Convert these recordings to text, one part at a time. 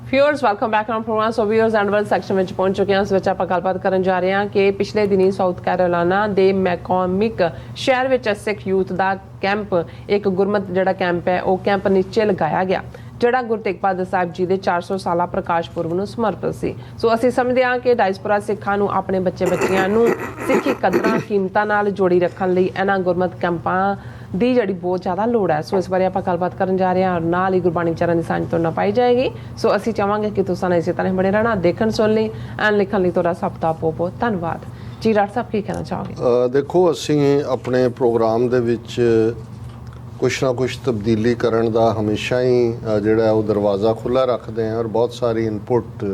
Viewers welcome back on programme. So viewers and section में पहुंच चुके हैं। उस विच आपां गलबात करन जा रहे हैं कि पिछले दिनी साउथ कैरोलाइना दे मैकॉमिक शहर विच सिख यूथ दा कैंप एक गुरमत जिहड़ा कैंप है वह कैंप नीचे लगाया गया ਜਿਹੜਾ ਗੁਰੂ ਤੇਗ ਬਹਾਦਰ ਸਾਹਿਬ ਜੀ ਦੇ 400 ਸਾਲਾ ਪ੍ਰਕਾਸ਼ ਪੁਰਬ ਨੂੰ ਸਮਰਪਿਤ ਸੀ। ਸੋ ਅਸੀਂ ਸਮਝਦੇ ਹਾਂ ਕਿ ਡਾਇਸਪੋਰਾ ਸਿੱਖਾਂ ਨੂੰ ਆਪਣੇ ਬੱਚਿਆਂ ਨੂੰ ਸਿੱਖੀ ਕਦਰਾਂ ਕੀਮਤਾਂ ਨਾਲ ਜੋੜੀ ਰੱਖਣ ਲਈ ਇਹਨਾਂ ਗੁਰਮਤ ਕੈਂਪਾਂ ਦੀ ਜਿਹੜੀ ਬਹੁਤ ਜ਼ਿਆਦਾ ਲੋੜ ਹੈ। ਸੋ ਇਸ ਬਾਰੇ ਆਪਾਂ ਗੱਲਬਾਤ ਕਰਨ ਜਾ ਰਹੇ ਹਾਂ ਔਰ ਨਾਲ ਹੀ ਗੁਰਬਾਣੀ ਵਿਚਾਰਾਂ ਦੀ ਸਾਂਝ ਤੋਂ ਨਾ ਪਾਈ ਜਾਏਗੀ। ਸੋ ਅਸੀਂ ਚਾਹਾਂਗੇ ਕਿ ਤੁਸੀਂ ਇਸੇ ਤਰ੍ਹਾਂ ਬਣੇ ਰਹਿਣਾ, ਦੇਖਣ ਸੁਣ ਲਈ ਐਂਡ ਲਿਖਣ ਲਈ ਤੁਹਾਡਾ ਸਭ ਦਾ ਬਹੁਤ ਬਹੁਤ ਧੰਨਵਾਦ। ਜੀ ਡਾਕਟਰ ਸਾਹਿਬ ਕੀ ਕਹਿਣਾ ਚਾਹੋਗੇ? ਦੇਖੋ, ਅਸੀਂ ਆਪਣੇ ਪ੍ਰੋਗਰਾਮ ਦੇ ਵਿੱਚ ਕੁਛ ਨਾ ਕੁਛ ਤਬਦੀਲੀ ਕਰਨ ਦਾ ਹਮੇਸ਼ਾ ਹੀ ਜਿਹੜਾ ਉਹ ਦਰਵਾਜ਼ਾ ਖੁੱਲ੍ਹਾ ਰੱਖਦੇ ਹਾਂ ਔਰ ਬਹੁਤ ਸਾਰੀ ਇਨਪੁਟ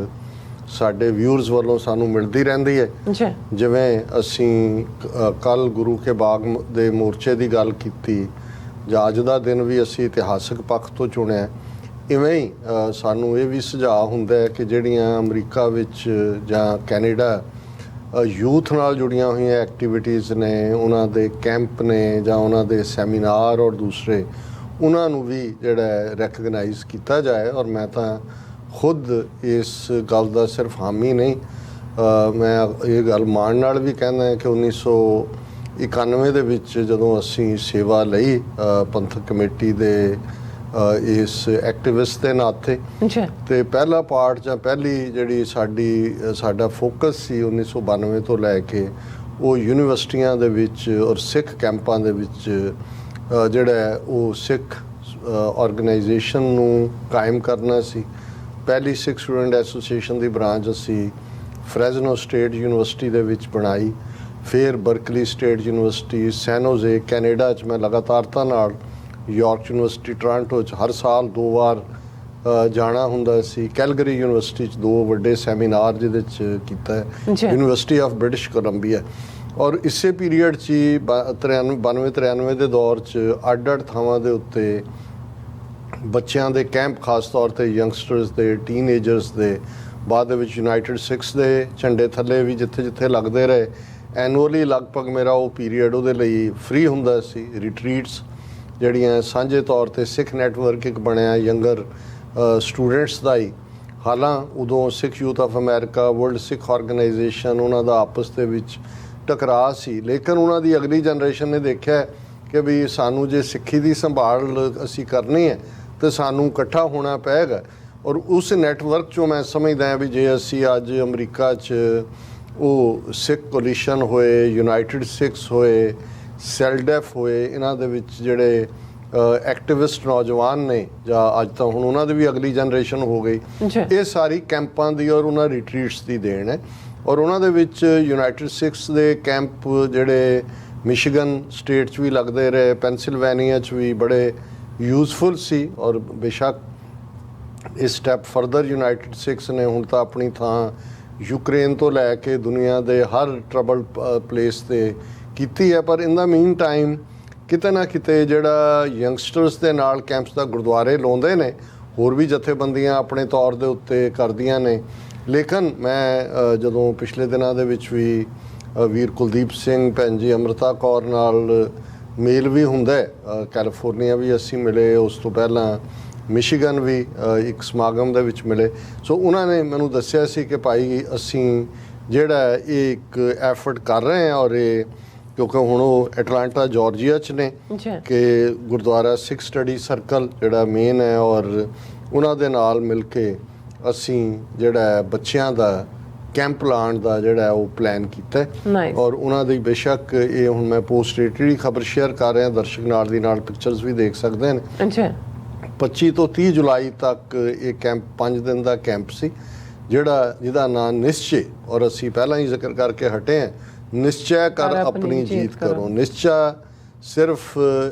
ਸਾਡੇ ਵਿਊਅਰਸ ਵੱਲੋਂ ਸਾਨੂੰ ਮਿਲਦੀ ਰਹਿੰਦੀ ਹੈ। ਜਿਵੇਂ ਅਸੀਂ ਕੱਲ੍ਹ ਗੁਰੂ ਕੇ ਬਾਗ ਦੇ ਮੋਰਚੇ ਦੀ ਗੱਲ ਕੀਤੀ ਜਾਂ ਅੱਜ ਦਾ ਦਿਨ ਵੀ ਅਸੀਂ ਇਤਿਹਾਸਕ ਪੱਖ ਤੋਂ ਚੁਣਿਆ, ਇਵੇਂ ਹੀ ਸਾਨੂੰ ਇਹ ਵੀ ਸੁਝਾਅ ਹੁੰਦਾ ਹੈ ਕਿ ਜਿਹੜੀਆਂ ਅਮਰੀਕਾ ਵਿੱਚ ਜਾਂ ਕੈਨੇਡਾ ਯੂਥ ਨਾਲ ਜੁੜੀਆਂ ਹੋਈਆਂ ਐਕਟੀਵਿਟੀਜ਼ ਨੇ, ਉਹਨਾਂ ਦੇ ਕੈਂਪ ਨੇ ਜਾਂ ਉਹਨਾਂ ਦੇ ਸੈਮੀਨਾਰ ਔਰ ਦੂਸਰੇ, ਉਹਨਾਂ ਨੂੰ ਵੀ ਜਿਹੜਾ ਰੈਕਗਨਾਈਜ਼ ਕੀਤਾ ਜਾਏ। ਔਰ ਮੈਂ ਤਾਂ ਖੁਦ ਇਸ ਗੱਲ ਦਾ ਸਿਰਫ ਹਾਮੀ ਨਹੀਂ, ਮੈਂ ਇਹ ਗੱਲ ਮਾਣ ਨਾਲ ਵੀ ਕਹਿੰਦਾ ਕਿ 1991 ਦੇ ਵਿੱਚ ਜਦੋਂ ਅਸੀਂ ਸੇਵਾ ਲਈ ਪੰਥਕ ਕਮੇਟੀ ਦੇ ਇਸ ਐਕਟਿਵਿਸਟ ਦੇ ਨਾਤੇ, ਤੇ ਪਹਿਲਾ ਪਾਰਟ ਜਾਂ ਪਹਿਲੀ ਜਿਹੜੀ ਸਾਡਾ ਫੋਕਸ ਸੀ 1992 ਤੋਂ ਲੈ ਕੇ ਉਹ ਯੂਨੀਵਰਸਿਟੀਆਂ ਦੇ ਵਿੱਚ ਔਰ ਸਿੱਖ ਕੈਂਪਾਂ ਦੇ ਵਿੱਚ ਜਿਹੜਾ ਉਹ ਸਿੱਖ ਆਰਗੇਨਾਈਜੇਸ਼ਨ ਨੂੰ ਕਾਇਮ ਕਰਨਾ ਸੀ। ਪਹਿਲੀ ਸਿੱਖ ਸਟੂਡੈਂਟ ਐਸੋਸੀਏਸ਼ਨ ਦੀ ਬ੍ਰਾਂਚ ਅਸੀਂ ਫਰੈਜ਼ਨੋ ਸਟੇਟ ਯੂਨੀਵਰਸਿਟੀ ਦੇ ਵਿੱਚ ਬਣਾਈ, ਫਿਰ ਬਰਕਲੀ ਸਟੇਟ ਯੂਨੀਵਰਸਿਟੀ, ਸੈਨ ਹੋਜ਼ੇ ਕੈਨੇਡਾ 'ਚ ਮੈਂ ਲਗਾਤਾਰਤਾ ਨਾਲ, ਯਾਰਕ ਯੂਨੀਵਰਸਿਟੀ ਟੋਰਾਂਟੋ 'ਚ ਹਰ ਸਾਲ 2 ਵਾਰ ਜਾਣਾ ਹੁੰਦਾ ਸੀ, ਕੈਲਗਰੀ ਯੂਨੀਵਰਸਿਟੀ 'ਚ 2 ਵੱਡੇ ਸੈਮੀਨਾਰ ਜਿਹਦੇ 'ਚ ਕੀਤਾ ਹੈ, ਯੂਨੀਵਰਸਿਟੀ ਆਫ ਬ੍ਰਿਟਿਸ਼ ਕੋਲੰਬੀਆ। ਔਰ ਇਸੇ ਪੀਰੀਅਡ 'ਚ 92-93 ਦੇ ਦੌਰ 'ਚ ਅੱਡ-ਅੱਡ ਥਾਵਾਂ ਦੇ ਉੱਤੇ ਬੱਚਿਆਂ ਦੇ ਕੈਂਪ, ਖਾਸ ਤੌਰ 'ਤੇ ਯੰਗਸਟਰਸ ਦੇ, ਟੀਨਏਜਰਸ ਦੇ, ਬਾਅਦ ਦੇ ਵਿੱਚ ਯੂਨਾਈਟਿਡ ਸਿੱਖਸ ਦੇ ਝੰਡੇ ਥੱਲੇ ਵੀ ਜਿੱਥੇ ਲੱਗਦੇ ਰਹੇ। ਐਨੂਅਲੀ ਲਗਭਗ ਮੇਰਾ ਉਹ ਪੀਰੀਅਡ ਉਹਦੇ ਲਈ ਫ੍ਰੀ ਹੁੰਦਾ ਸੀ। ਰਿਟਰੀਟਸ ਜਿਹੜੀਆਂ ਸਾਂਝੇ ਤੌਰ 'ਤੇ ਸਿੱਖ ਨੈਟਵਰਕ ਇੱਕ ਬਣਿਆ ਯੰਗਰ ਸਟੂਡੈਂਟਸ ਦਾ ਹੀ, ਹਾਲਾਂ ਉਦੋਂ Sikh youth of America, world Sikh organization, ਉਹਨਾਂ ਦਾ ਆਪਸ ਦੇ ਵਿੱਚ ਟਕਰਾਅ ਸੀ। ਲੇਕਿਨ ਉਹਨਾਂ ਦੀ ਅਗਲੀ ਜਨਰੇਸ਼ਨ ਨੇ ਦੇਖਿਆ ਕਿ ਵੀ ਸਾਨੂੰ ਜੇ ਸਿੱਖੀ ਦੀ ਸੰਭਾਲ ਅਸੀਂ ਕਰਨੀ ਹੈ ਤਾਂ ਸਾਨੂੰ ਇਕੱਠਾ ਹੋਣਾ ਪਏਗਾ। ਔਰ ਉਸ ਨੈਟਵਰਕ 'ਚੋਂ ਮੈਂ ਸਮਝਦਾ ਹਾਂ ਵੀ ਜੇ ਅਸੀਂ ਅੱਜ ਅਮਰੀਕਾ 'ਚ ਉਹ ਸਿੱਖ ਕੋਲੀਸ਼ਨ ਹੋਏ, ਯੂਨਾਈਟਿਡ ਸਿੱਖਸ ਹੋਏ, ਸੈਲਡੈਫ ਹੋਏ, ਇਹਨਾਂ ਦੇ ਵਿੱਚ ਜਿਹੜੇ ਐਕਟਿਵਿਸਟ ਨੌਜਵਾਨ ਨੇ ਜਾਂ ਅੱਜ ਤਾਂ ਹੁਣ ਉਹਨਾਂ ਦੀ ਵੀ ਅਗਲੀ ਜਨਰੇਸ਼ਨ ਹੋ ਗਈ, ਇਹ ਸਾਰੀ ਕੈਂਪਾਂ ਦੀ ਔਰ ਉਹਨਾਂ ਰਿਟਰੀਟਸ ਦੀ ਦੇਣ ਹੈ। ਔਰ ਉਹਨਾਂ ਦੇ ਵਿੱਚ ਯੂਨਾਈਟਿਡ ਸਿੱਖਸ ਦੇ ਕੈਂਪ ਜਿਹੜੇ ਮਿਸ਼ੀਗਨ ਸਟੇਟ 'ਚ ਵੀ ਲੱਗਦੇ ਰਹੇ, ਪੈਨਸਿਲਵੇਨੀਆ 'ਚ ਵੀ ਬੜੇ ਯੂਜ਼ਫੁਲ ਸੀ। ਔਰ ਬੇਸ਼ੱਕ ਇਸ ਸਟੈਪ ਫਰਦਰ ਯੂਨਾਈਟਿਡ ਸਿੱਖਸ ਨੇ ਹੁਣ ਤਾਂ ਆਪਣੀ ਥਾਂ ਯੂਕਰੇਨ ਤੋਂ ਲੈ ਕੇ ਦੁਨੀਆ ਦੇ ਹਰ ਟਰਬਲ ਪਲੇਸ 'ਤੇ ਕੀਤੀ ਹੈ। ਪਰ ਇਨ ਦਾ ਮੀਨ ਟਾਈਮ ਕਿਤੇ ਨਾ ਕਿਤੇ ਜਿਹੜਾ ਯੰਗਸਟਰਸ ਦੇ ਨਾਲ ਕੈਂਪਸ ਦਾ ਗੁਰਦੁਆਰੇ ਲਾਉਂਦੇ ਨੇ, ਹੋਰ ਵੀ ਜਥੇਬੰਦੀਆਂ ਆਪਣੇ ਤੌਰ ਦੇ ਉੱਤੇ ਕਰਦੀਆਂ ਨੇ। ਲੇਕਿਨ ਮੈਂ ਜਦੋਂ ਪਿਛਲੇ ਦਿਨਾਂ ਦੇ ਵਿੱਚ ਵੀ ਵੀਰ ਕੁਲਦੀਪ ਸਿੰਘ, ਭੈਣ ਜੀ ਅੰਮ੍ਰਿਤਾ ਕੌਰ ਨਾਲ ਮੇਲ ਵੀ ਹੁੰਦਾ, ਕੈਲੀਫੋਰਨੀਆ ਵੀ ਅਸੀਂ ਮਿਲੇ, ਉਸ ਤੋਂ ਪਹਿਲਾਂ ਮਿਸ਼ੀਗਨ ਵੀ ਇੱਕ ਸਮਾਗਮ ਦੇ ਵਿੱਚ ਮਿਲੇ। ਸੋ ਉਹਨਾਂ ਨੇ ਮੈਨੂੰ ਦੱਸਿਆ ਸੀ ਕਿ ਭਾਈ ਅਸੀਂ ਜਿਹੜਾ ਇਹ ਇੱਕ ਐਫਰਟ ਕਰ ਰਹੇ ਹਾਂ, ਔਰ ਇਹ ਕਿਉਂਕਿ ਹੁਣ ਉਹ ਐਟਲਾਂਟਾ ਜਾਰਜੀਆ 'ਚ ਨੇ ਕਿ ਗੁਰਦੁਆਰਾ ਸਿੱਖ ਸਟੱਡੀ ਸਰਕਲ ਜਿਹੜਾ ਮੇਨ ਹੈ, ਔਰ ਉਹਨਾਂ ਦੇ ਨਾਲ ਮਿਲ ਕੇ ਅਸੀਂ ਜਿਹੜਾ ਬੱਚਿਆਂ ਦਾ ਕੈਂਪ ਲਾਉਣ ਦਾ ਜਿਹੜਾ ਉਹ ਪਲਾਨ ਕੀਤਾ। ਔਰ ਉਹਨਾਂ ਦੀ ਬੇਸ਼ੱਕ ਇਹ ਹੁਣ ਮੈਂ ਪੋਸਟ ਰੇਟਡ ਖਬਰ ਸ਼ੇਅਰ ਕਰ ਰਿਹਾ, ਦਰਸ਼ਕ ਨਾਲ ਦੀ ਨਾਲ ਪਿਕਚਰਸ ਵੀ ਦੇਖ ਸਕਦੇ ਨੇ। 25 ਤੋਂ 30 ਜੁਲਾਈ ਤੱਕ ਇਹ ਕੈਂਪ 5 ਦਿਨ ਦਾ ਕੈਂਪ ਸੀ, ਜਿਹਦਾ ਨਾਂ ਨਿਸ਼ਚੇ, ਔਰ ਅਸੀਂ ਪਹਿਲਾਂ ਹੀ ਜ਼ਿਕਰ ਕਰਕੇ ਹਟੇ ਹਾਂ, ਨਿਸ਼ਚੈ ਕਰ ਆਪਣੀ ਜੀਤ ਕਰੋ। ਨਿਸ਼ਚਾ ਸਿਰਫ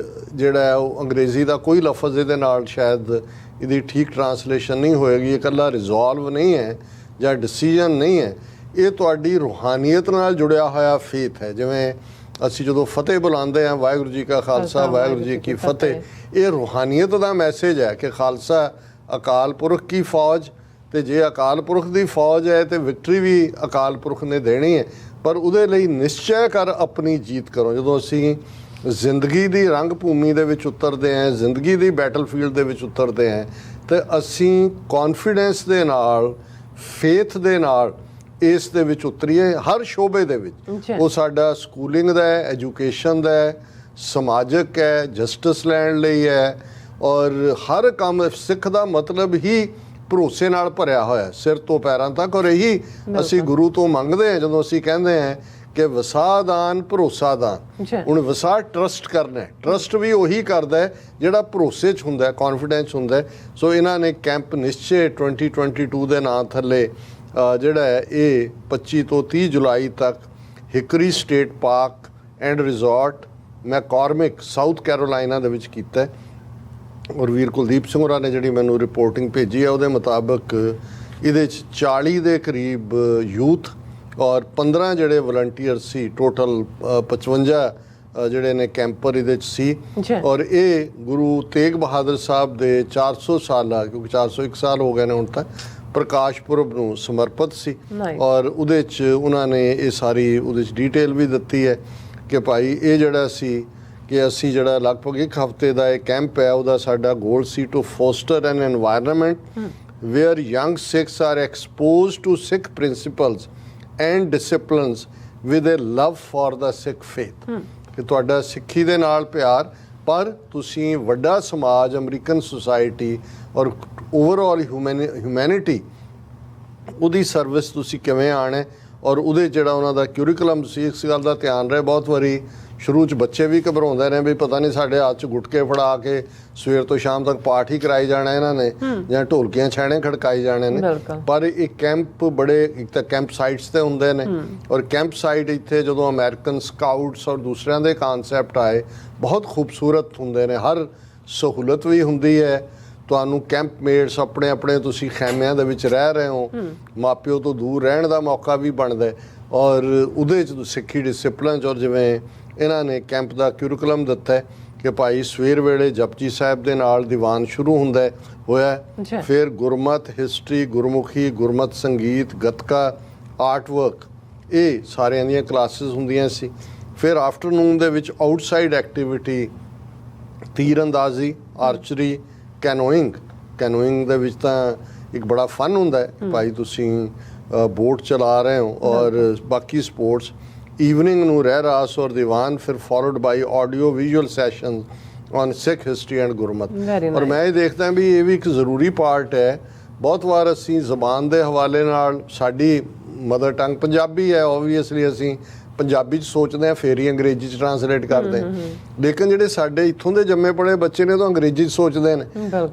ਜਿਹੜਾ ਉਹ ਅੰਗਰੇਜ਼ੀ ਦਾ ਕੋਈ ਲਫ਼ਜ਼ ਇਹਦੇ ਨਾਲ ਸ਼ਾਇਦ ਇਹਦੀ ਠੀਕ ਟਰਾਂਸਲੇਸ਼ਨ ਨਹੀਂ ਹੋਏਗੀ। ਇਹ ਇਕੱਲਾ ਰਿਜ਼ੋਲਵ ਨਹੀਂ ਹੈ ਜਾਂ ਡਿਸੀਜਨ ਨਹੀਂ ਹੈ, ਇਹ ਤੁਹਾਡੀ ਰੂਹਾਨੀਅਤ ਨਾਲ ਜੁੜਿਆ ਹੋਇਆ ਫੇਥ ਹੈ। ਜਿਵੇਂ ਅਸੀਂ ਜਦੋਂ ਫਤਿਹ ਬੁਲਾਉਂਦੇ ਹਾਂ, ਵਾਹਿਗੁਰੂ ਜੀ ਕਾ ਖਾਲਸਾ ਵਾਹਿਗੁਰੂ ਜੀ ਕੀ ਫਤਿਹ, ਇਹ ਰੂਹਾਨੀਅਤ ਦਾ ਮੈਸੇਜ ਹੈ ਕਿ ਖਾਲਸਾ ਅਕਾਲ ਪੁਰਖ ਕੀ ਫੌਜ, ਤੇ ਜੇ ਅਕਾਲ ਪੁਰਖ ਦੀ ਫੌਜ ਹੈ ਤੇ ਵਿਕਟਰੀ ਵੀ ਅਕਾਲ ਪੁਰਖ ਨੇ ਦੇਣੀ ਹੈ। ਪਰ ਉਹਦੇ ਲਈ ਨਿਸ਼ਚੈ ਕਰ ਆਪਣੀ ਜੀਤ ਕਰੋ। ਜਦੋਂ ਅਸੀਂ ਜ਼ਿੰਦਗੀ ਦੀ ਰੰਗ ਭੂਮੀ ਦੇ ਵਿੱਚ ਉਤਰਦੇ ਹਾਂ, ਜ਼ਿੰਦਗੀ ਦੀ ਬੈਟਲਫੀਲਡ ਦੇ ਵਿੱਚ ਉਤਰਦੇ ਹਾਂ, ਤੇ ਅਸੀਂ ਕੌਨਫੀਡੈਂਸ ਦੇ ਨਾਲ, ਫੇਥ ਦੇ ਨਾਲ ਇਸ ਦੇ ਵਿੱਚ ਉਤਰੀਏ ਹਰ ਸ਼ੋਬੇ ਦੇ ਵਿੱਚ। ਉਹ ਸਾਡਾ ਸਕੂਲਿੰਗ ਦਾ ਹੈ, ਐਜੂਕੇਸ਼ਨ ਦਾ ਹੈ, ਸਮਾਜਿਕ ਹੈ, ਜਸਟਿਸ ਲੈਣ ਲਈ ਹੈ, ਔਰ ਹਰ ਕੰਮ ਸਿੱਖ ਦਾ ਮਤਲਬ ਹੀ ਭਰੋਸੇ ਨਾਲ ਭਰਿਆ ਹੋਇਆ ਸਿਰ ਤੋਂ ਪੈਰਾਂ ਤੱਕ। ਔਰ ਇਹੀ ਅਸੀਂ ਗੁਰੂ ਤੋਂ ਮੰਗਦੇ ਹਾਂ ਜਦੋਂ ਅਸੀਂ ਕਹਿੰਦੇ ਹਾਂ ਕਿ ਵਸਾ ਦਾਨ ਭਰੋਸਾ ਦਾਨ। ਹੁਣ ਵਸਾ ਟਰਸਟ ਕਰਨਾ ਹੈ, ਟਰਸਟ ਵੀ ਉਹੀ ਕਰਦਾ ਹੈ ਜਿਹੜਾ ਭਰੋਸੇ 'ਚ ਹੁੰਦਾ ਹੈ, ਕੌਨਫੀਡੈਂਸ ਹੁੰਦਾ ਹੈ। ਸੋ ਇਹਨਾਂ ਨੇ ਕੈਂਪ ਨਿਸ਼ਚੇ 2022 ਦੇ ਨਾਂ ਥੱਲੇ ਜਿਹੜਾ ਹੈ ਇਹ 25 ਤੋਂ 30 ਜੁਲਾਈ ਤੱਕ Hickory state park and resort McCormick South Carolina ਦੇ ਵਿੱਚ ਕੀਤਾ। ਔਰ ਵੀਰ ਕੁਲਦੀਪ ਸਿੰਘ ਹੋਰਾਂ ਨੇ ਜਿਹੜੀ ਮੈਨੂੰ ਰਿਪੋਰਟਿੰਗ ਭੇਜੀ ਹੈ ਉਹਦੇ ਮੁਤਾਬਕ ਇਹਦੇ 'ਚ 40 ਦੇ ਕਰੀਬ ਯੂਥ ਔਰ 15 ਜਿਹੜੇ ਵਲੰਟੀਅਰ ਸੀ, ਟੋਟਲ 55 ਜਿਹੜੇ ਨੇ ਕੈਂਪਰ ਇਹਦੇ 'ਚ ਸੀ। ਔਰ ਇਹ ਗੁਰੂ ਤੇਗ ਬਹਾਦਰ ਸਾਹਿਬ ਦੇ 400 ਸਾਲਾ, ਕਿਉਂਕਿ 401 ਸਾਲ ਹੋ ਗਏ ਨੇ ਹੁਣ ਤੱਕ, ਪ੍ਰਕਾਸ਼ ਪੁਰਬ ਨੂੰ ਸਮਰਪਿਤ ਸੀ। ਔਰ ਉਹਦੇ 'ਚ ਉਹਨਾਂ ਨੇ ਇਹ ਸਾਰੀ ਉਹਦੇ 'ਚ ਡਿਟੇਲ ਵੀ ਦਿੱਤੀ ਹੈ ਕਿ ਭਾਈ ਇਹ ਜਿਹੜਾ ਸੀ ਕਿ ਅਸੀਂ ਜਿਹੜਾ ਲਗਭਗ ਇੱਕ ਹਫ਼ਤੇ ਦਾ ਇਹ ਕੈਂਪ ਹੈ, ਉਹਦਾ ਸਾਡਾ ਗੋਲ ਸੀ to foster an environment where young Sikhs are exposed to Sikh principles and disciplines with a love for the Sikh faith. ਕਿ ਤੁਹਾਡਾ ਸਿੱਖੀ ਦੇ ਨਾਲ ਪਿਆਰ, ਪਰ ਤੁਸੀਂ ਵੱਡਾ ਸਮਾਜ, ਅਮਰੀਕਨ ਸੁਸਾਇਟੀ ਔਰ ਓਵਰਆਲ ਹਿਊਮੈਨਿਟੀ ਉਹਦੀ ਸਰਵਿਸ ਤੁਸੀਂ ਕਿਵੇਂ ਆਉਣਾ। ਔਰ ਉਹਦੇ ਜਿਹੜਾ ਉਹਨਾਂ ਦਾ ਕਿਊਰੀਕੁਲਮ ਸੀ, ਇਸ ਗੱਲ ਦਾ ਧਿਆਨ ਰਹੇ। ਬਹੁਤ ਵਾਰੀ ਸ਼ੁਰੂ 'ਚ ਬੱਚੇ ਵੀ ਘਬਰਾਉਂਦੇ ਨੇ ਵੀ ਪਤਾ ਨਹੀਂ ਸਾਡੇ ਹੱਥ 'ਚ ਗੁਟਕੇ ਫੜਾ ਕੇ ਸਵੇਰ ਤੋਂ ਸ਼ਾਮ ਤੱਕ ਪਾਠ ਹੀ ਕਰਾਈ ਜਾਣਾ ਇਹਨਾਂ ਨੇ, ਜਾਂ ਢੋਲਕੀਆਂ ਛੈਣੇ ਖੜਕਾਈ ਜਾਣੇ ਨੇ। ਪਰ ਇਹ ਕੈਂਪ ਬੜੇ, ਇੱਕ ਤਾਂ ਕੈਂਪ ਸਾਈਟਸ ਤੇ ਹੁੰਦੇ ਨੇ, ਔਰ ਕੈਂਪ ਸਾਈਟ ਇੱਥੇ ਜਦੋਂ ਅਮਰੀਕਨ ਸਕਾਊਟਸ ਔਰ ਦੂਸਰਿਆਂ ਦੇ ਕਾਨਸੈਪਟ ਆਏ ਬਹੁਤ ਖੂਬਸੂਰਤ ਹੁੰਦੇ ਨੇ। ਹਰ ਸਹੂਲਤ ਵੀ ਹੁੰਦੀ ਹੈ ਤੁਹਾਨੂੰ। ਕੈਂਪ ਮੇਟਸ ਆਪਣੇ ਆਪਣੇ ਤੁਸੀਂ ਖੈਮਿਆਂ ਦੇ ਵਿੱਚ ਰਹਿ ਰਹੇ ਹੋ, ਮਾਪਿਓ ਤੋਂ ਦੂਰ ਰਹਿਣ ਦਾ ਮੌਕਾ ਵੀ ਬਣਦਾ। ਔਰ ਉਹਦੇ 'ਚ ਸਿੱਖੀ ਡਿਸਿਪਲਿਨ ਔਰ ਜਿਵੇਂ ਇਹਨਾਂ ਨੇ ਕੈਂਪ ਦਾ ਕਿਊਰੀਕੁਲਮ ਦਿੱਤਾ ਕਿ ਭਾਈ ਸਵੇਰ ਵੇਲੇ ਜਪਜੀ ਸਾਹਿਬ ਦੇ ਨਾਲ ਦੀਵਾਨ ਸ਼ੁਰੂ ਹੁੰਦਾ ਹੋਇਆ, ਫਿਰ ਗੁਰਮਤ, ਹਿਸਟਰੀ, ਗੁਰਮੁਖੀ, ਗੁਰਮਤ ਸੰਗੀਤ, ਗੱਤਕਾ, ਆਰਟ ਵਰਕ, ਇਹ ਸਾਰਿਆਂ ਦੀਆਂ ਕਲਾਸਿਸ ਹੁੰਦੀਆਂ ਸੀ। ਫਿਰ ਆਫਟਰਨੂਨ ਦੇ ਵਿੱਚ ਆਊਟਸਾਈਡ ਐਕਟੀਵਿਟੀ, ਤੀਰ ਅੰਦਾਜ਼ੀ, ਆਰਚਰੀ, ਕੈਨੋਇੰਗ ਦੇ ਵਿੱਚ ਤਾਂ ਇੱਕ ਬੜਾ ਫਨ ਹੁੰਦਾ ਹੈ ਭਾਈ ਤੁਸੀਂ ਬੋਟ ਚਲਾ ਰਹੇ ਹੋ। ਔਰ ਬਾਕੀ ਸਪੋਰਟਸ ਈਵਨਿੰਗ ਨੂੰ ਰਹਿ ਰਾਸ ਔਰ ਦੀਵਾਨ, ਫਿਰ followed by audio visual session on Sikh history and Gurmat. ਔਰ ਮੈਂ ਇਹ ਦੇਖਦਾ ਵੀ ਇਹ ਵੀ ਇੱਕ ਜ਼ਰੂਰੀ ਪਾਰਟ ਹੈ। ਬਹੁਤ ਵਾਰ ਅਸੀਂ ਜ਼ਬਾਨ ਦੇ ਹਵਾਲੇ ਨਾਲ, ਸਾਡੀ ਮਦਰ ਟੰਗ ਪੰਜਾਬੀ ਹੈ, ਓਬਵੀਅਸਲੀ ਅਸੀਂ ਪੰਜਾਬੀ 'ਚ ਸੋਚਦੇ ਹਾਂ, ਫੇਰ ਹੀ ਅੰਗਰੇਜ਼ੀ 'ਚ ਟਰਾਂਸਲੇਟ ਕਰਦੇ ਹਾਂ। ਲੇਕਿਨ ਜਿਹੜੇ ਸਾਡੇ ਇੱਥੋਂ ਦੇ ਜੰਮੇ ਪਲੇ ਬੱਚੇ ਨੇ ਤਾਂ ਅੰਗਰੇਜ਼ੀ 'ਚ ਸੋਚਦੇ ਨੇ।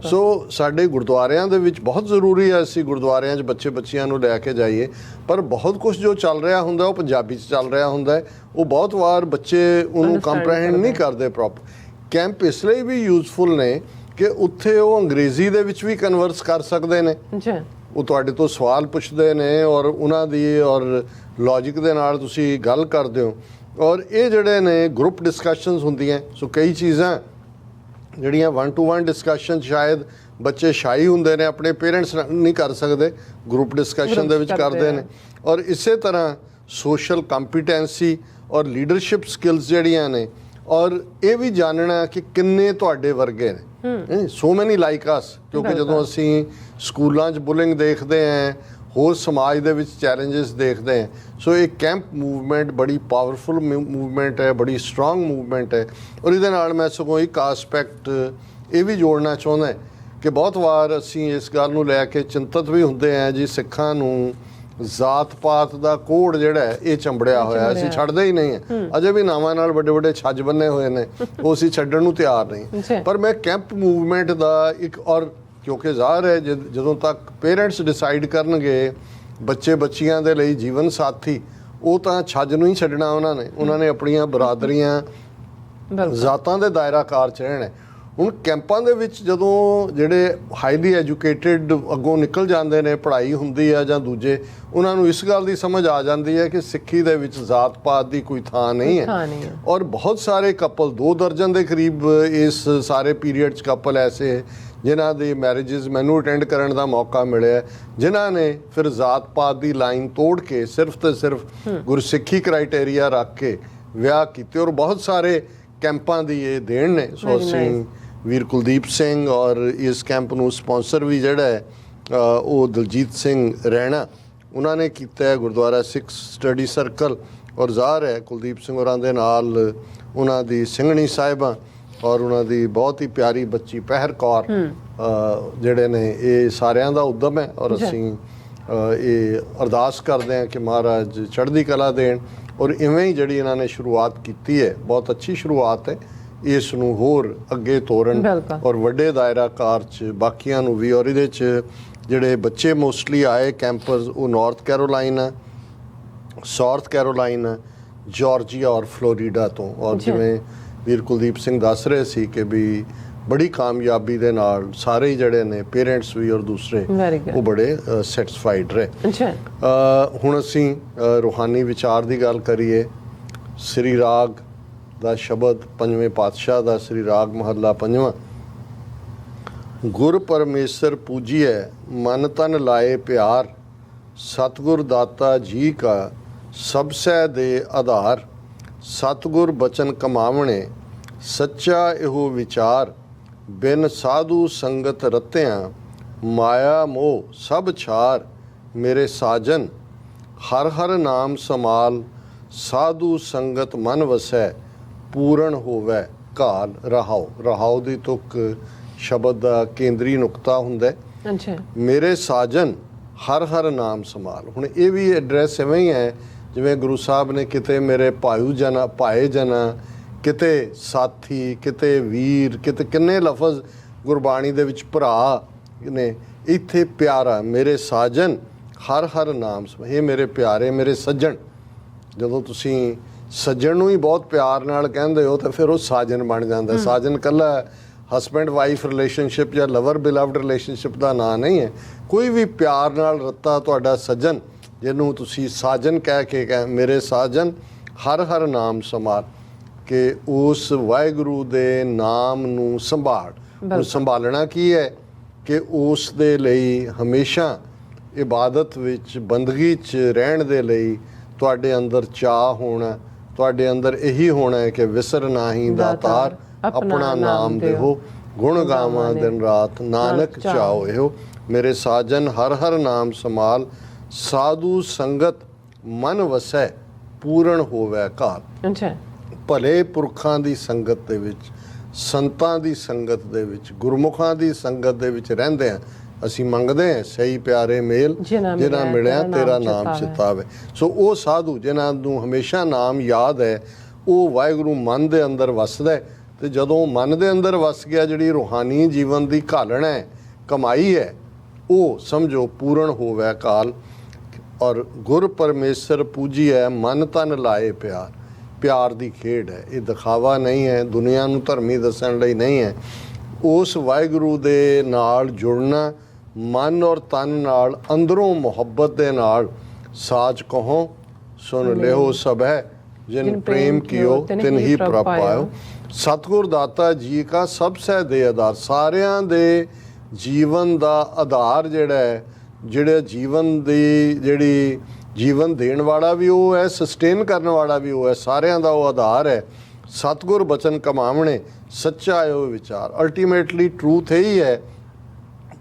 ਸੋ ਸਾਡੇ ਗੁਰਦੁਆਰਿਆਂ ਦੇ ਵਿੱਚ ਬਹੁਤ ਜ਼ਰੂਰੀ ਹੈ ਅਸੀਂ ਗੁਰਦੁਆਰਿਆਂ 'ਚ ਬੱਚਿਆਂ ਨੂੰ ਲੈ ਕੇ ਜਾਈਏ। ਪਰ ਬਹੁਤ ਕੁਝ ਜੋ ਚੱਲ ਰਿਹਾ ਹੁੰਦਾ ਉਹ ਪੰਜਾਬੀ 'ਚ ਚੱਲ ਰਿਹਾ ਹੁੰਦਾ ਹੈ, ਉਹ ਬਹੁਤ ਵਾਰ ਬੱਚੇ ਉਹਨੂੰ ਕੰਪਰੈਂਡ ਨਹੀਂ ਕਰਦੇ ਪ੍ਰੋਪਰ। ਕੈਂਪ ਇਸ ਲਈ ਵੀ ਯੂਜ਼ਫੁਲ ਨੇ ਕਿ ਉੱਥੇ ਉਹ ਅੰਗਰੇਜ਼ੀ ਦੇ ਵਿੱਚ ਵੀ ਕਨਵਰਸ ਕਰ ਸਕਦੇ ਨੇ। ਉਹ ਤੁਹਾਡੇ ਤੋਂ ਸਵਾਲ ਪੁੱਛਦੇ ਨੇ ਔਰ ਉਹਨਾਂ ਦੀ ਔਰ ਲੌਜਿਕ ਦੇ ਨਾਲ ਤੁਸੀਂ ਗੱਲ ਕਰਦੇ ਹੋ। ਔਰ ਇਹ ਜਿਹੜੇ ਨੇ ਗਰੁੱਪ ਡਿਸਕਸ਼ਨਸ ਹੁੰਦੀਆਂ। ਸੋ ਕਈ ਚੀਜ਼ਾਂ ਜਿਹੜੀਆਂ 1-to-1 ਡਿਸਕਸ਼ਨ ਸ਼ਾਇਦ ਬੱਚੇ ਸ਼ਾਈ ਹੁੰਦੇ ਨੇ, ਆਪਣੇ ਪੇਰੈਂਟਸ ਨਹੀਂ ਕਰ ਸਕਦੇ, ਗਰੁੱਪ ਡਿਸਕਸ਼ਨ ਦੇ ਵਿੱਚ ਕਰਦੇ ਨੇ। ਔਰ ਇਸੇ ਤਰ੍ਹਾਂ ਸੋਸ਼ਲ ਕੰਪੀਟੈਂਸੀ ਔਰ ਲੀਡਰਸ਼ਿਪ ਸਕਿੱਲਸ ਜਿਹੜੀਆਂ ਨੇ, ਔਰ ਇਹ ਵੀ ਜਾਣਨਾ ਕਿ ਕਿੰਨੇ ਤੁਹਾਡੇ ਵਰਗੇ ਨੇ, ਸੋ ਮੈਨੀ ਲਾਈਕ ਅਸ। ਕਿਉਂਕਿ ਜਦੋਂ ਅਸੀਂ ਸਕੂਲਾਂ 'ਚ ਬੁਲਿੰਗ ਦੇਖਦੇ ਹਾਂ, ਹੋਰ ਸਮਾਜ ਦੇ ਵਿੱਚ ਚੈਲੰਜਸ ਦੇਖਦੇ ਹਾਂ। ਸੋ ਇਹ ਕੈਂਪ ਮੂਵਮੈਂਟ ਬੜੀ ਪਾਵਰਫੁਲ ਮੂਵਮੈਂਟ ਹੈ, ਬੜੀ ਸਟਰੋਂਗ ਮੂਵਮੈਂਟ ਹੈ। ਔਰ ਇਹਦੇ ਨਾਲ ਮੈਂ ਸਗੋਂ ਇੱਕ ਆਸਪੈਕਟ ਇਹ ਵੀ ਜੋੜਨਾ ਚਾਹੁੰਦਾ ਕਿ ਬਹੁਤ ਵਾਰ ਅਸੀਂ ਇਸ ਗੱਲ ਨੂੰ ਲੈ ਕੇ ਚਿੰਤਤ ਵੀ ਹੁੰਦੇ ਹਾਂ ਜੀ, ਸਿੱਖਾਂ ਨੂੰ ਜ਼ਾਤ ਪਾਤ ਦਾ ਕੋਡ ਜਿਹੜਾ ਹੈ ਇਹ ਚੰਬੜਿਆ ਹੋਇਆ, ਅਸੀਂ ਛੱਡਦੇ ਹੀ ਨਹੀਂ ਹੈ। ਅਜੇ ਵੀ ਨਾਵਾਂ ਨਾਲ ਵੱਡੇ ਵੱਡੇ ਛੱਜ ਬੰਨੇ ਹੋਏ ਨੇ, ਉਹ ਅਸੀਂ ਛੱਡਣ ਨੂੰ ਤਿਆਰ ਨਹੀਂ। ਪਰ ਮੈਂ ਕੈਂਪ ਮੂਵਮੈਂਟ ਦਾ ਇੱਕ, ਔਰ ਕਿਉਂਕਿ ਜ਼ਾਹਰ ਹੈ ਜਦੋਂ ਤੱਕ ਪੇਰੈਂਟਸ ਡਿਸਾਈਡ ਕਰਨਗੇ ਬੱਚੇ ਬੱਚੀਆਂ ਦੇ ਲਈ ਜੀਵਨ ਸਾਥੀ, ਉਹ ਤਾਂ ਛੱਜ ਨੂੰ ਹੀ ਛੱਡਣਾ ਉਹਨਾਂ ਨੇ ਆਪਣੀਆਂ ਬਰਾਦਰੀਆਂ, ਜ਼ਾਤਾਂ ਦੇ ਦਾਇਰਾ ਕਾਰ 'ਚ ਰਹਿਣਾ। ਹੁਣ ਕੈਂਪਾਂ ਦੇ ਵਿੱਚ ਜਦੋਂ ਜਿਹੜੇ ਹਾਈਲੀ ਐਜੂਕੇਟਿਡ ਅੱਗੋਂ ਨਿਕਲ ਜਾਂਦੇ ਨੇ, ਪੜ੍ਹਾਈ ਹੁੰਦੀ ਆ ਜਾਂ ਦੂਜੇ, ਉਹਨਾਂ ਨੂੰ ਇਸ ਗੱਲ ਦੀ ਸਮਝ ਆ ਜਾਂਦੀ ਹੈ ਕਿ ਸਿੱਖੀ ਦੇ ਵਿੱਚ ਜ਼ਾਤ ਪਾਤ ਦੀ ਕੋਈ ਥਾਂ ਨਹੀਂ ਹੈ। ਔਰ ਬਹੁਤ ਸਾਰੇ ਕਪਲ, 2 ਦਰਜਨ ਦੇ ਕਰੀਬ ਇਸ ਸਾਰੇ ਪੀਰੀਅਡ 'ਚ ਕਪਲ ਐਸੇ ਜਿਨ੍ਹਾਂ ਦੀ ਮੈਰਿਜਸ ਮੈਨੂੰ ਅਟੈਂਡ ਕਰਨ ਦਾ ਮੌਕਾ ਮਿਲਿਆ, ਜਿਨ੍ਹਾਂ ਨੇ ਫਿਰ ਜ਼ਾਤ ਪਾਤ ਦੀ ਲਾਈਨ ਤੋੜ ਕੇ ਸਿਰਫ ਤੇ ਸਿਰਫ ਗੁਰਸਿੱਖੀ ਕ੍ਰਾਈਟੇਰੀਆ ਰੱਖ ਕੇ ਵਿਆਹ ਕੀਤੇ। ਔਰ ਬਹੁਤ ਸਾਰੇ ਕੈਂਪਾਂ ਦੀ ਇਹ ਦੇਣ ਨੇ। ਸੋ ਅਸੀਂ ਵੀਰ ਕੁਲਦੀਪ ਸਿੰਘ ਔਰ ਇਸ ਕੈਂਪ ਨੂੰ ਸਪਾਂਸਰ ਵੀ ਜਿਹੜਾ ਹੈ ਉਹ ਦਲਜੀਤ ਸਿੰਘ ਰੈਣਾ ਉਹਨਾਂ ਨੇ ਕੀਤਾ ਹੈ। ਗੁਰਦੁਆਰਾ ਸਿੱਖ ਸਟੱਡੀ ਸਰਕਲ ਔਰ ਜ਼ਾਹਰ ਹੈ ਕੁਲਦੀਪ ਸਿੰਘ ਹੋਰਾਂ ਦੇ ਨਾਲ ਉਹਨਾਂ ਦੀ ਸਿੰਘਣੀ ਸਾਹਿਬਾਂ ਔਰ ਉਹਨਾਂ ਦੀ ਬਹੁਤ ਹੀ ਪਿਆਰੀ ਬੱਚੀ ਪਹਿਰ ਕੌਰ ਜਿਹੜੇ ਨੇ ਇਹ ਸਾਰਿਆਂ ਦਾ ਉਦਮ ਹੈ ਔਰ ਅਸੀਂ ਇਹ ਅਰਦਾਸ ਕਰਦੇ ਹਾਂ ਕਿ ਮਹਾਰਾਜ ਚੜ੍ਹਦੀ ਕਲਾ ਦੇਣ ਔਰ ਇਵੇਂ ਹੀ ਜਿਹੜੀ ਇਹਨਾਂ ਨੇ ਸ਼ੁਰੂਆਤ ਕੀਤੀ ਹੈ ਬਹੁਤ ਅੱਛੀ ਸ਼ੁਰੂਆਤ ਹੈ ਇਸ ਨੂੰ ਹੋਰ ਅੱਗੇ ਤੋਰਨ ਔਰ ਵੱਡੇ ਦਾਇਰਾ ਕਾਰ 'ਚ ਬਾਕੀਆਂ ਨੂੰ ਵੀ ਔਰ ਇਹਦੇ 'ਚ ਜਿਹੜੇ ਬੱਚੇ ਮੋਸਟਲੀ ਆਏ ਕੈਂਪਸ ਉਹ north Carolina south Carolina Georgia ਔਰ ਫਲੋਰੀਡਾ ਤੋਂ ਔਰ ਜਿਵੇਂ ਵੀਰ ਕੁਲਦੀਪ ਸਿੰਘ ਦੱਸ ਰਹੇ ਸੀ ਕਿ ਵੀ ਬੜੀ ਕਾਮਯਾਬੀ ਦੇ ਨਾਲ ਸਾਰੇ ਹੀ ਜਿਹੜੇ ਨੇ ਪੇਰੈਂਟਸ ਵੀ ਔਰ ਦੂਸਰੇ ਉਹ ਬੜੇ ਸੈਟੀਸਫਾਈਡ ਰਹੇ। ਹੁਣ ਅਸੀਂ ਰੂਹਾਨੀ ਵਿਚਾਰ ਦੀ ਗੱਲ ਕਰੀਏ। ਸ੍ਰੀ ਰਾਗ ਦਾ ਸ਼ਬਦ ਪੰਜਵੇਂ ਪਾਤਸ਼ਾਹ ਦਾ ਸ੍ਰੀ ਰਾਗ ਮਹੱਲਾ ਪੰਜਵਾਂ। ਗੁਰ ਪਰਮੇਸ਼ਰ ਪੂਜੀਐ ਮਨ ਤਨ ਲਾਏ ਪਿਆਰ ਸਤਿਗੁਰ ਦਾਤਾ ਜੀ ਕਾ ਸਭਸੈ ਦੇ ਆਧਾਰ ਸਤਿਗੁਰ ਬਚਨ ਕਮਾਵਣੇ ਸੱਚਾ ਇਹੋ ਵਿਚਾਰ ਬਿਨ ਸਾਧੂ ਸੰਗਤ ਰਤਿਆਂ ਮਾਇਆ ਮੋਹ ਸਭ ਛਾਰ ਮੇਰੇ ਸਾਜਨ ਹਰ ਹਰ ਨਾਮ ਸਮਾਲ ਸਾਧੂ ਸੰਗਤ ਮਨ ਵਸੈ ਪੂਰਨ ਹੋਵੇ ਘਾਲ ਰਹਾਓ। ਰਹਾਓ ਦੀ ਤੁਕ ਸ਼ਬਦ ਦਾ ਕੇਂਦਰੀ ਨੁਕਤਾ ਹੁੰਦਾ ਮੇਰੇ ਸਾਜਨ ਹਰ ਹਰ ਨਾਮ ਸੰਭਾਲ। ਹੁਣ ਇਹ ਵੀ ਐਡਰੈਸ ਇਵੇਂ ਹੀ ਹੈ ਜਿਵੇਂ ਗੁਰੂ ਸਾਹਿਬ ਨੇ ਕਿਤੇ ਮੇਰੇ ਭਾਏ ਜਨਾ ਕਿਤੇ ਸਾਥੀ ਕਿਤੇ ਵੀਰ ਕਿਤੇ ਕਿੰਨੇ ਲਫ਼ਜ਼ ਗੁਰਬਾਣੀ ਦੇ ਵਿੱਚ ਭਰਾ ਨੇ ਇੱਥੇ ਪਿਆਰਾ ਮੇਰੇ ਸਾਜਨ ਹਰ ਹਰ ਨਾਮ ਇਹ ਮੇਰੇ ਪਿਆਰੇ ਮੇਰੇ ਸੱਜਣ। ਜਦੋਂ ਤੁਸੀਂ ਸੱਜਣ ਨੂੰ ਹੀ ਬਹੁਤ ਪਿਆਰ ਨਾਲ ਕਹਿੰਦੇ ਹੋ ਤਾਂ ਫਿਰ ਉਹ ਸਾਜਨ ਬਣ ਜਾਂਦਾ। ਸਾਜਨ ਇਕੱਲਾ ਹਸਬੈਂਡ ਵਾਈਫ ਰਿਲੇਸ਼ਨਸ਼ਿਪ ਜਾਂ ਲਵਰ ਬਿਲਵਡ ਰਿਲੇਸ਼ਨਸ਼ਿਪ ਦਾ ਨਾਂ ਨਹੀਂ ਹੈ। ਕੋਈ ਵੀ ਪਿਆਰ ਨਾਲ ਰੱਤਾ ਤੁਹਾਡਾ ਸੱਜਣ ਜਿਹਨੂੰ ਤੁਸੀਂ ਸਾਜਨ ਕਹਿ ਕੇ ਮੇਰੇ ਸਾਜਨ ਹਰ ਹਰ ਨਾਮ ਸੰਭਾਲ ਕਿ ਉਸ ਵਾਹਿਗੁਰੂ ਦੇ ਨਾਮ ਨੂੰ ਸੰਭਾਲਣਾ ਕੀ ਹੈ ਕਿ ਉਸ ਦੇ ਲਈ ਹਮੇਸ਼ਾ ਇਬਾਦਤ ਵਿੱਚ ਬੰਦਗੀ 'ਚ ਰਹਿਣ ਦੇ ਲਈ ਤੁਹਾਡੇ ਅੰਦਰ ਚਾਹ ਹੋਣਾ ਤੁਹਾਡੇ ਅੰਦਰ ਇਹੀ ਹੋਣਾ ਹੈ ਕਿ ਵਿਸਰ ਨਾਹੀ ਦਾਤਾਰ ਆਪਣਾ ਨਾਮ ਦੇਹੋ ਗੁਣ ਗਾਵਾਂ ਦਿਨ ਰਾਤ ਨਾਨਕ ਚਾਓ ਇਹੋ ਮੇਰੇ ਸਾਜਨ ਹਰ ਹਰ ਨਾਮ ਸੰਭਾਲ ਸਾਧੂ ਸੰਗਤ ਮਨ ਵਸੈ ਪੂਰਨ ਹੋਵੇ ਘਾਲ। ਭਲੇ ਪੁਰਖਾਂ ਦੀ ਸੰਗਤ ਦੇ ਵਿੱਚ ਸੰਤਾਂ ਦੀ ਸੰਗਤ ਦੇ ਵਿੱਚ ਗੁਰਮੁਖਾਂ ਦੀ ਸੰਗਤ ਦੇ ਵਿੱਚ ਰਹਿੰਦੇ ਆ ਅਸੀਂ ਮੰਗਦੇ ਹਾਂ ਸਹੀ ਪਿਆਰੇ ਮੇਲ ਜਿਨ੍ਹਾਂ ਮਿਲਿਆ ਤੇਰਾ ਨਾਮ ਚਿਤਾਵੇ। ਸੋ ਉਹ ਸਾਧੂ ਜਿਨ੍ਹਾਂ ਨੂੰ ਹਮੇਸ਼ਾ ਨਾਮ ਯਾਦ ਹੈ ਉਹ ਵਾਹਿਗੁਰੂ ਮਨ ਦੇ ਅੰਦਰ ਵਸਦਾ ਹੈ ਤੇ ਜਦੋਂ ਮਨ ਦੇ ਅੰਦਰ ਵਸ ਗਿਆ ਜਿਹੜੀ ਰੂਹਾਨੀ ਜੀਵਨ ਦੀ ਘਾਲਣ ਹੈ ਕਮਾਈ ਹੈ ਉਹ ਸਮਝੋ ਪੂਰਨ ਹੋਵੇ ਕਾਲ। ਔਰ ਗੁਰ ਪਰਮੇਸ਼ਰ ਪੂਜੀਐ ਮਨ ਤਨ ਲਾਏ ਪਿਆਰ। ਪਿਆਰ ਦੀ ਖੇਡ ਹੈ ਇਹ ਦਿਖਾਵਾ ਨਹੀਂ ਹੈ ਦੁਨੀਆ ਨੂੰ ਧਰਮੀ ਦੱਸਣ ਲਈ ਨਹੀਂ ਹੈ। ਉਸ ਵਾਹਿਗੁਰੂ ਦੇ ਨਾਲ ਜੁੜਨਾ ਮਨ ਔਰ ਤਨ ਨਾਲ ਅੰਦਰੋਂ ਮੁਹੱਬਤ ਦੇ ਨਾਲ ਸਾਚ ਕਹੋ ਸੁਣ ਲਿਓ ਸਭ ਹੈ ਜਿਨ ਪ੍ਰੇਮ ਕੀਓ ਤਿਨ ਹੀ ਪ੍ਰਭ ਪਾਇਓ। ਸਤਿਗੁਰ ਦਾਤਾ ਜੀ ਕਾ ਸਭਸੈ ਦੇ ਆਧਾਰ ਸਾਰਿਆਂ ਦੇ ਜੀਵਨ ਦਾ ਆਧਾਰ ਜਿਹੜਾ ਹੈ ਜਿਹੜੇ ਜੀਵਨ ਦੀ ਜਿਹੜੀ ਜੀਵਨ ਦੇਣ ਵਾਲਾ ਵੀ ਉਹ ਹੈ ਸਸਟੇਨ ਕਰਨ ਵਾਲਾ ਵੀ ਉਹ ਹੈ ਸਾਰਿਆਂ ਦਾ ਉਹ ਆਧਾਰ ਹੈ। ਸਤਿਗੁਰ ਬਚਨ ਕਮਾਵਣੇ ਸੱਚਾ ਇਹੋ ਵਿਚਾਰ। ਅਲਟੀਮੇਟਲੀ ਟਰੂਥ ਇਹੀ ਹੈ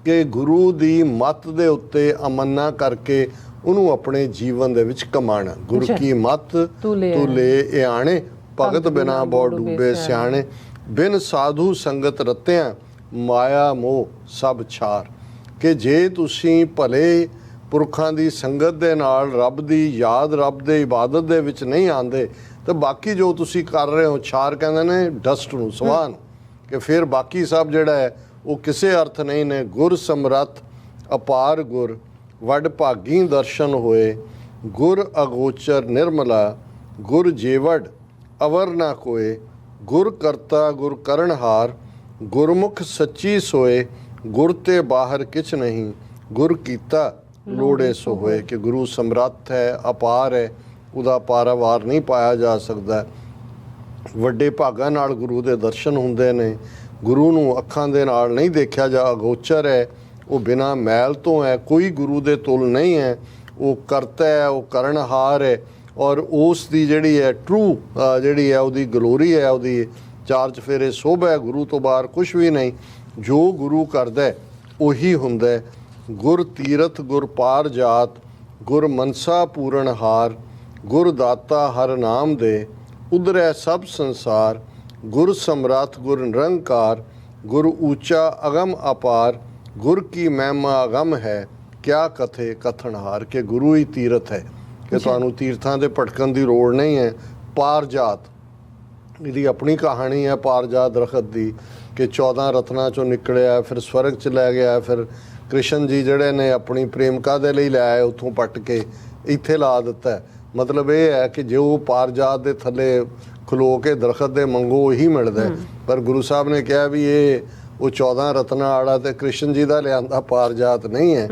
ਕਿ ਗੁਰੂ ਦੀ ਮੱਤ ਦੇ ਉੱਤੇ ਅਮੰਨਾ ਕਰਕੇ ਉਹਨੂੰ ਆਪਣੇ ਜੀਵਨ ਦੇ ਵਿੱਚ ਕਮਾਣਾ। ਗੁਰੂ ਕੀ ਮੱਤ ਤੁਲੇ ਇਆਣੇ ਭਗਤ ਬਿਨਾ ਬੋ ਡੂਬੇ ਸਿਆਣੇ ਬਿਨ ਸਾਧੂ ਸੰਗਤ ਰਤਿਆਂ ਮਾਇਆ ਮੋਹ ਸਭ ਛਾਰ। ਕਿ ਜੇ ਤੁਸੀਂ ਭਲੇ ਪੁਰਖਾਂ ਦੀ ਸੰਗਤ ਦੇ ਨਾਲ ਰੱਬ ਦੀ ਯਾਦ ਰੱਬ ਦੇ ਇਬਾਦਤ ਦੇ ਵਿੱਚ ਨਹੀਂ ਆਉਂਦੇ ਤਾਂ ਬਾਕੀ ਜੋ ਤੁਸੀਂ ਕਰ ਰਹੇ ਹੋ ਛਾਰ ਕਹਿੰਦੇ ਨੇ ਡਸਟ ਨੂੰ ਸਵਾਹ ਨੂੰ ਕਿ ਫਿਰ ਬਾਕੀ ਸਭ ਜਿਹੜਾ ਹੈ ਉਹ ਕਿਸੇ ਅਰਥ ਨਹੀਂ ਨੇ। ਗੁਰ ਸਮਰੱਥ ਅਪਾਰ ਗੁਰ ਵੱਡ ਭਾਗੀ ਦਰਸ਼ਨ ਹੋਏ ਗੁਰ ਅਗੋਚਰ ਨਿਰਮਲਾ ਗੁਰ ਜੇਵੜ ਅਵਰ ਨਾ ਕੋਏ ਗੁਰ ਕਰਤਾ ਗੁਰ ਕਰਨਹਾਰ ਗੁਰਮੁਖ ਸੱਚੀ ਸੋਏ ਗੁਰ ਤੇ ਬਾਹਰ ਕਿਛ ਨਹੀਂ ਗੁਰ ਕੀਤਾ ਲੋੜੇ ਸੋ ਹੋਏ। ਕਿ ਗੁਰੂ ਸਮਰੱਥ ਹੈ ਅਪਾਰ ਹੈ ਉਹਦਾ ਪਾਰਾਵਾਰ ਨਹੀਂ ਪਾਇਆ ਜਾ ਸਕਦਾ। ਵੱਡੇ ਭਾਗਾਂ ਨਾਲ ਗੁਰੂ ਦੇ ਦਰਸ਼ਨ ਹੁੰਦੇ ਨੇ। ਗੁਰੂ ਨੂੰ ਅੱਖਾਂ ਦੇ ਨਾਲ ਨਹੀਂ ਦੇਖਿਆ ਜਾ ਅਗੋਚਰ ਹੈ ਉਹ ਬਿਨਾਂ ਮੈਲ ਤੋਂ ਹੈ ਕੋਈ ਗੁਰੂ ਦੇ ਤੁਲ ਨਹੀਂ ਹੈ। ਉਹ ਕਰਤਾ ਹੈ ਉਹ ਕਰਨਹਾਰ ਹੈ ਔਰ ਉਸ ਦੀ ਜਿਹੜੀ ਹੈ ਟਰੂ ਜਿਹੜੀ ਹੈ ਉਹਦੀ ਗਲੋਰੀ ਹੈ ਉਹਦੀ ਚਾਰ ਚਫੇਰੇ ਸੋਭੈ ਗੁਰੂ ਤੋਂ ਬਾਹਰ ਕੁਛ ਵੀ ਨਹੀਂ। ਜੋ ਗੁਰੂ ਕਰਦਾ ਹੈ, ਉਹੀ ਹੁੰਦਾ ਹੈ। ਗੁਰ ਤੀਰਥ ਗੁਰ ਪਾਰ ਜਾਤ, ਗੁਰ ਮਨਸਾ ਪੂਰਨ ਹਾਰ, ਗੁਰ ਦਾਤਾ ਹਰ ਨਾਮ ਦੇ, ਉਧਰੈ ਸਭ ਸੰਸਾਰ। ਗੁਰ ਸਮਰੱਥ ਗੁਰ ਨਿਰੰਕਾਰ, ਗੁਰ ਊਚਾ ਅਗਮ ਅਪਾਰ, ਗੁਰ ਕੀ ਮਹਿਮਾ ਅਗਮ ਹੈ, ਕਿਆ ਕਥੇ ਕਥਨ ਹਾਰ। ਕਿ ਗੁਰੂ ਹੀ ਤੀਰਥ ਹੈ, ਕਿ ਤੁਹਾਨੂੰ ਤੀਰਥਾਂ ਦੇ ਭਟਕਣ ਦੀ ਲੋੜ ਨਹੀਂ ਹੈ। ਪਾਰ ਜਾਤ, ਇਹਦੀ ਆਪਣੀ ਕਹਾਣੀ ਹੈ ਪਾਰ ਜਾਤ ਦਰਖਤ ਦੀ, ਕਿ 14 ਰਤਨਾਂ ਚੋਂ ਨਿਕਲਿਆ, ਫਿਰ ਸਵਰਗ 'ਚ ਲੈ ਗਿਆ, ਫਿਰ ਕ੍ਰਿਸ਼ਨ ਜੀ ਜਿਹੜੇ ਨੇ ਆਪਣੀ ਪ੍ਰੇਮਿਕਾ ਦੇ ਲਈ ਲੈ ਆਏ, ਉੱਥੋਂ ਪੱਟ ਕੇ ਇੱਥੇ ਲਾ ਦਿੱਤਾ। ਮਤਲਬ ਇਹ ਹੈ ਕਿ ਜੋ ਪਾਰ ਜਾਤ ਦੇ ਥੱਲੇ ਖਲੋ ਕੇ ਦਰਖਤ ਦੇ ਮੰਗੋ ਉਹੀ ਮਿਲਦਾ। ਪਰ ਗੁਰੂ ਸਾਹਿਬ ਨੇ ਕਿਹਾ ਵੀ ਇਹ ਉਹ 14 ਰਤਨਾਂ ਵਾਲਾ ਤੇ ਕ੍ਰਿਸ਼ਨ ਜੀ ਦਾ ਲਿਆਂਦਾ ਪਾਰ ਜਾਤ ਨਹੀਂ ਹੈ,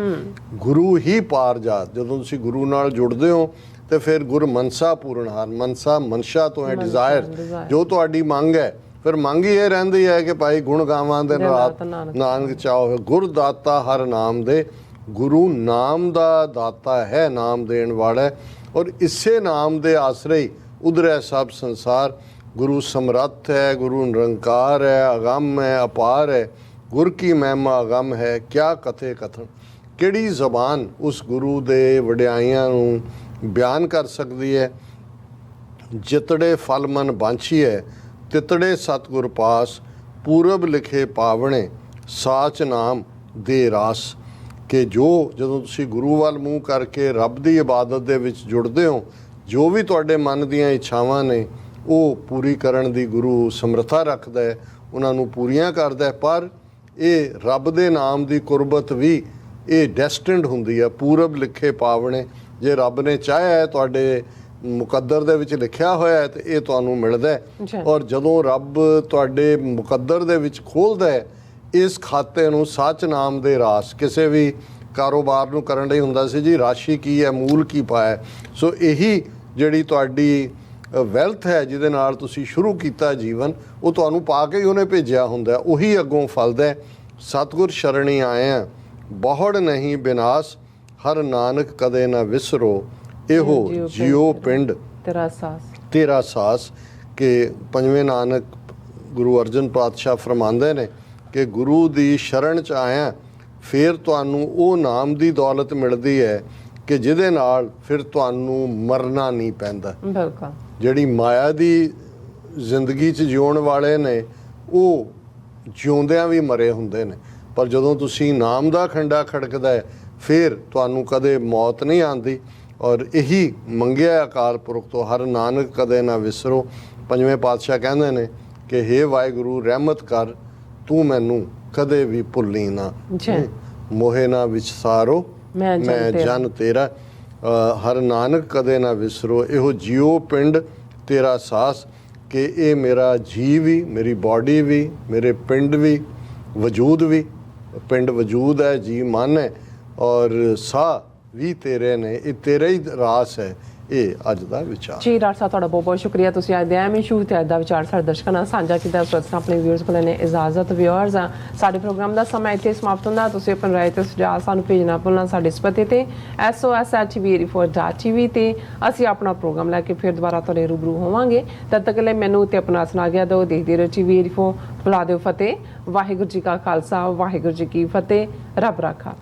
ਗੁਰੂ ਹੀ ਪਾਰ ਜਾਤ। ਜਦੋਂ ਤੁਸੀਂ ਗੁਰੂ ਨਾਲ ਜੁੜਦੇ ਹੋ ਤੇ ਫਿਰ ਗੁਰ ਮਨਸਾ ਪੂਰਨ ਹਾਰ, ਮਨਸਾ ਮਨਸ਼ਾ ਤੋਂ ਹੈ ਡਿਜ਼ਾਇਰ, ਜੋ ਤੁਹਾਡੀ ਮੰਗ ਹੈ। ਫਿਰ ਮੰਗ ਹੀ ਇਹ ਰਹਿੰਦੀ ਹੈ ਕਿ ਭਾਈ ਗੁਣ ਗਾਵਾਂ ਦਿਨ ਰਾਤ ਨਾਨਕ ਚਾਹੋ। ਗੁਰ ਦਾਤਾ ਹਰ ਨਾਮ ਦੇ, ਗੁਰੂ ਨਾਮ ਦਾ ਦਾਤਾ ਹੈ, ਨਾਮ ਦੇਣ ਵਾਲਾ ਹੈ। ਔਰ ਇਸੇ ਨਾਮ ਦੇ ਆਸਰੇ ਹੀ ਉਧਰੈ ਸਭ ਸੰਸਾਰ। ਗੁਰੂ ਸਮਰੱਥ ਹੈ, ਗੁਰੂ ਨਿਰੰਕਾਰ ਹੈ, ਅਗੰਮ ਹੈ, ਅਪਾਰ ਹੈ, ਗੁਰ ਕੀ ਮਹਿਮਾ ਅਗੰਮ ਹੈ, ਕਿਆ ਕਥੇ ਕਥਨ। ਕਿਹੜੀ ਜ਼ਬਾਨ ਉਸ ਗੁਰੂ ਦੇ ਵਡਿਆਈਆਂ ਨੂੰ ਬਿਆਨ ਕਰ ਸਕਦੀ ਹੈ। ਜਿਤੜੇ ਫਲ ਮਨ ਬਾਂਛੀਐ, ਤਿਤੜੇ ਸਤਿਗੁਰ ਪਾਸ, ਪੂਰਬ ਲਿਖੇ ਪਾਵਣੇ, ਸਾਚ ਨਾਮ ਦੇ ਰਾਸ। ਕਿ ਜਦੋਂ ਤੁਸੀਂ ਗੁਰੂ ਵੱਲ ਮੂੰਹ ਕਰਕੇ ਰੱਬ ਦੀ ਇਬਾਦਤ ਦੇ ਵਿੱਚ ਜੁੜਦੇ ਹੋ, ਜੋ ਵੀ ਤੁਹਾਡੇ ਮਨ ਦੀਆਂ ਇੱਛਾਵਾਂ ਨੇ ਉਹ ਪੂਰੀ ਕਰਨ ਦੀ ਗੁਰੂ ਸਮਰੱਥਾ ਰੱਖਦਾ ਹੈ, ਉਹਨਾਂ ਨੂੰ ਪੂਰੀਆਂ ਕਰਦਾ ਹੈ। ਪਰ ਇਹ ਰੱਬ ਦੇ ਨਾਮ ਦੀ ਕੁਰਬਤ ਵੀ ਇਹ ਡੈਸਟਿਨਡ ਹੁੰਦੀ ਹੈ, ਪੂਰਬ ਲਿਖੇ ਪਾਵਣੇ। ਜੇ ਰੱਬ ਨੇ ਚਾਹਿਆ ਹੈ, ਤੁਹਾਡੇ ਮੁਕੱਦਰ ਦੇ ਵਿੱਚ ਲਿਖਿਆ ਹੋਇਆ ਹੈ, ਤੇ ਇਹ ਤੁਹਾਨੂੰ ਮਿਲਦਾ ਹੈ। ਔਰ ਜਦੋਂ ਰੱਬ ਤੁਹਾਡੇ ਮੁਕੱਦਰ ਦੇ ਵਿੱਚ ਖੋਲ੍ਹਦਾ ਹੈ ਇਸ ਖਾਤੇ ਨੂੰ, ਸੱਚ ਨਾਮ ਦੇ ਰਾਸ। ਕਿਸੇ ਵੀ ਕਾਰੋਬਾਰ ਨੂੰ ਕਰਨ ਲਈ ਹੁੰਦਾ ਸੀ ਜੀ ਰਾਸ਼ੀ ਕੀ ਹੈ, ਮੂਲ ਕੀ ਪਾਇਆ। ਸੋ ਇਹੀ ਜਿਹੜੀ ਤੁਹਾਡੀ ਵੈਲਥ ਹੈ, ਜਿਹਦੇ ਨਾਲ ਤੁਸੀਂ ਸ਼ੁਰੂ ਕੀਤਾ ਜੀਵਨ, ਉਹ ਤੁਹਾਨੂੰ ਪਾ ਕੇ ਹੀ ਉਹਨੇ ਭੇਜਿਆ ਹੁੰਦਾ, ਉਹੀ ਅੱਗੋਂ ਫਲਦਾ। ਸਤਿਗੁਰ ਸ਼ਰਣੀ ਆਏ ਬਹੁੜ ਨਹੀਂ ਬਿਨਾਸ਼, ਹਰ ਨਾਨਕ ਕਦੇ ਨਾ ਵਿਸਰੋ, ਇਹੋ ਜਿਉ ਪਿੰਡ ਤੇਰਾ ਸਾਸ। ਕਿ ਪੰਜਵੇਂ ਨਾਨਕ ਗੁਰੂ ਅਰਜਨ ਪਾਤਸ਼ਾਹ ਫਰਮਾਉਂਦੇ ਨੇ ਕਿ ਗੁਰੂ ਦੀ ਸ਼ਰਨ 'ਚ ਆਇਆ ਫਿਰ ਤੁਹਾਨੂੰ ਉਹ ਨਾਮ ਦੀ ਦੌਲਤ ਮਿਲਦੀ ਹੈ ਕਿ ਜਿਹਦੇ ਨਾਲ ਫਿਰ ਤੁਹਾਨੂੰ ਮਰਨਾ ਨਹੀਂ ਪੈਂਦਾ। ਬਿਲਕੁਲ। ਜਿਹੜੀ ਮਾਇਆ ਦੀ ਜ਼ਿੰਦਗੀ 'ਚ ਜਿਉਣ ਵਾਲੇ ਨੇ ਉਹ ਜਿਉਂਦਿਆਂ ਵੀ ਮਰੇ ਹੁੰਦੇ ਨੇ, ਪਰ ਜਦੋਂ ਤੁਸੀਂ ਨਾਮ ਦਾ ਖੰਡਾ ਖੜਕਦਾ ਹੈ ਫਿਰ ਤੁਹਾਨੂੰ ਕਦੇ ਮੌਤ ਨਹੀਂ ਆਉਂਦੀ। ਔਰ ਇਹੀ ਮੰਗਿਆ ਅਕਾਲ ਪੁਰਖ ਤੋਂ, ਹਰ ਨਾਨਕ ਕਦੇ ਨਾ ਵਿਸਰੋ। ਪੰਜਵੇਂ ਪਾਤਸ਼ਾਹ ਕਹਿੰਦੇ ਨੇ ਕਿ ਹੇ ਵਾਹਿਗੁਰੂ ਰਹਿਮਤ ਕਰ, ਤੂੰ ਮੈਨੂੰ ਕਦੇ ਵੀ ਭੁੱਲੀ ਨਾ, ਮੋਹੇ ਨਾ ਵਿਚਾਰੋ ਮੈਂ ਜਨ ਤੇਰਾ। ਹਰ ਨਾਨਕ ਕਦੇ ਨਾ ਵਿਸਰੋ, ਇਹੋ ਜਿਉ ਪਿੰਡ ਤੇਰਾ ਸਾਸ। ਕਿ ਇਹ ਮੇਰਾ ਜੀ ਵੀ, ਮੇਰੀ ਬਾਡੀ ਵੀ, ਮੇਰੇ ਪਿੰਡ ਵੀ, ਵਜੂਦ ਵੀ। ਪਿੰਡ ਵਜੂਦ ਹੈ, ਜੀ ਮਨ ਹੈ, ਔਰ ਸਾਹ ਵੀ ਤੇਰੇ ਨੇ। ਇਹ ਤੇਰਾ ਹੀ ਰਾਸ ਹੈ। ਇਹ ਅੱਜ ਦਾ ਵਿਚਾਰ ਜੀ। ਡਾਕਟਰ ਸਾਹਿਬ ਤੁਹਾਡਾ ਬਹੁਤ ਬਹੁਤ ਸ਼ੁਕਰੀਆ, ਤੁਸੀਂ ਅੱਜ ਦੇ ਐਵੇਂ ਸ਼ੁਰੂ ਤੇ ਅੱਜ ਦਾ ਵਿਚਾਰ ਸਾਡੇ ਦਰਸ਼ਕਾਂ ਨਾਲ ਸਾਂਝਾ ਕੀਤਾ। ਉਸ ਵਕਤ ਆਪਣੇ ਵਿਊਅਰਸ ਕੋਲ ਨੇ ਇਜਾਜ਼ਤ। ਵਿਊਅਰਸ, ਸਾਡੇ ਪ੍ਰੋਗਰਾਮ ਦਾ ਸਮਾਂ ਇੱਥੇ ਸਮਾਪਤ ਹੁੰਦਾ। ਤੁਸੀਂ ਆਪਣੀ ਰਾਏ ਤੇ ਸੁਝਾਅ ਸਾਨੂੰ ਭੇਜਣਾ ਭੁੱਲਣਾ ਸਾਡੇ ਇਸ ਪਤੇ ਤੇ sos@tv84.tv ਤੇ ਅਸੀਂ ਆਪਣਾ ਪ੍ਰੋਗਰਾਮ ਲੈ ਕੇ ਫਿਰ ਦੁਬਾਰਾ ਤੁਹਾਡੇ ਰੂਬਰੂ ਹੋਵਾਂਗੇ। ਤਦ ਤੱਕ ਲਈ ਮੈਨੂੰ ਤੇ ਆਪਣਾ ਸੁਣਾ ਗਿਆ ਦਿਓ। ਦੇਖਦੇ ਰਹੋ TV84। ਬੁਲਾ ਦਿਓ ਫਤਿਹ। ਵਾਹਿਗੁਰੂ ਜੀ ਕਾ ਖਾਲਸਾ, ਵਾਹਿਗੁਰੂ ਜੀ ਕੀ ਫਤਿਹ। ਰੱਬ ਰਾਖਾ।